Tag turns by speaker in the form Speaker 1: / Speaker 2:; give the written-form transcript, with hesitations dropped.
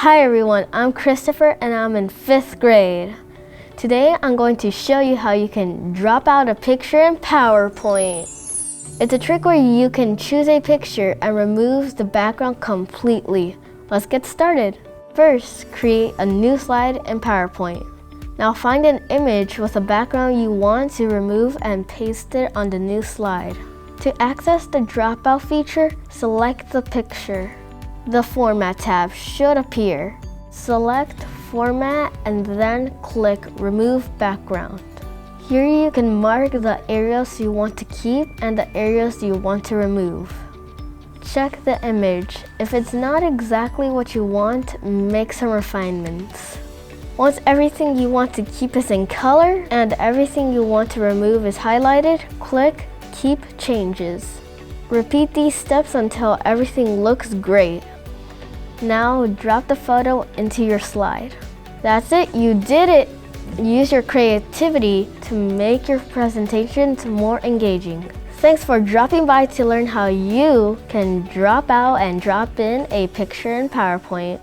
Speaker 1: Hi everyone, I'm Christopher and I'm in 5th grade. Today I'm going to show you how you can drop out a picture in PowerPoint. It's a trick where you can choose a picture and remove the background completely. Let's get started. First, create a new slide in PowerPoint. Now find an image with a background you want to remove and paste it on the new slide. To access the dropout feature, select the picture. The Format tab should appear. Select Format and then click Remove Background. Here you can mark the areas you want to keep and the areas you want to remove. Check the image. If it's not exactly what you want, make some refinements. Once everything you want to keep is in color and everything you want to remove is highlighted, click Keep Changes. Repeat these steps until everything looks great. Now drop the photo into your slide. That's it, you did it! Use your creativity to make your presentations more engaging. Thanks for dropping by to learn how you can drop out and drop in a picture in PowerPoint.